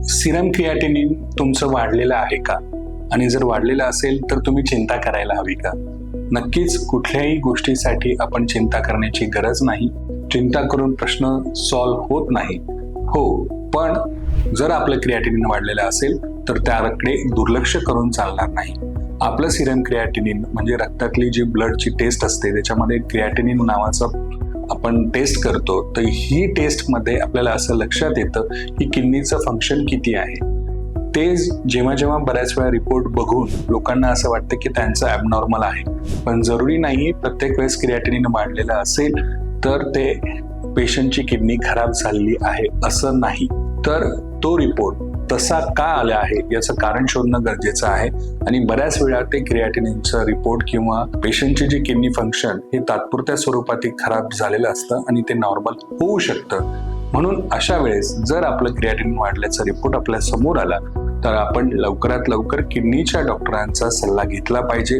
Serum creatinine तुमचं वाढलेलं आहे का? आणि जर वाढलेलं असेल तर तुम्ही चिंता करायला हवी का? नक्कीच कुठल्याही गोष्टीसाठी आपण चिंता करण्याची गरज नाही. चिंता करून प्रश्न सॉल्व्ह होत नाही. हो, पण जर आपलं क्रिएटिनिन वाढलेलं असेल तर त्याकडे दुर्लक्ष करून चालणार नाही. आपलं सिरम क्रिएटिनिन म्हणजे रक्तातली जी ब्लडची टेस्ट असते त्याच्यामध्ये क्रिएटिनिन नावाचं आपण टेस्ट करतो. तर ही टेस्टमध्ये आपल्याला असं लक्षात येतं की किडनीचं फंक्शन किती आहे. ते जेव्हा बऱ्याच वेळा रिपोर्ट बघून लोकांना असं वाटतं की त्यांचं ॲबनॉर्मल आहे, पण जरुरी नाही प्रत्येक वेळेस क्रिएटिनिन वाढलेलं असेल तर ते पेशंटची किडनी खराब झालेली आहे असं नाही. तर तो रिपोर्ट तसा का आला आहे याचं कारण शोधणं गरजेचं आहे. आणि बऱ्याच वेळा ते क्रिएटिनिनचं रिपोर्ट किंवा पेशंटची जी किडनी फंक्शन हे तात्पुरत्या स्वरूपात खराब झालेलं असतं आणि ते नॉर्मल होऊ शकतं. म्हणून अशा वेळेस जर आपलं क्रिएटिनिन वाढल्याचा रिपोर्ट आपल्या समोर आला तर आपण लवकरात लवकर किडनीच्या डॉक्टरांचा सल्ला घेतला पाहिजे.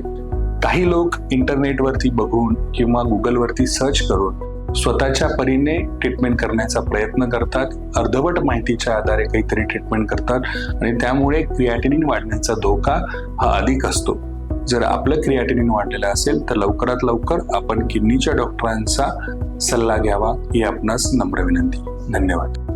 काही लोक इंटरनेटवरती बघून किंवा गुगलवरती सर्च करून स्वतःच्या परीने ट्रीटमेंट करण्याचा प्रयत्न करतात. अर्धवट माहितीच्या आधारे काहीतरी ट्रीटमेंट करतात आणि त्यामुळे क्रिएटिनिन वाढण्याचा धोका हा अधिक असतो. जर आपलं क्रिएटिनिन वाढलेलं असेल तर लवकरात लवकर आपण किडनीच्या डॉक्टरांचा सल्ला घ्यावा ही आपणास नम्र विनंती. धन्यवाद.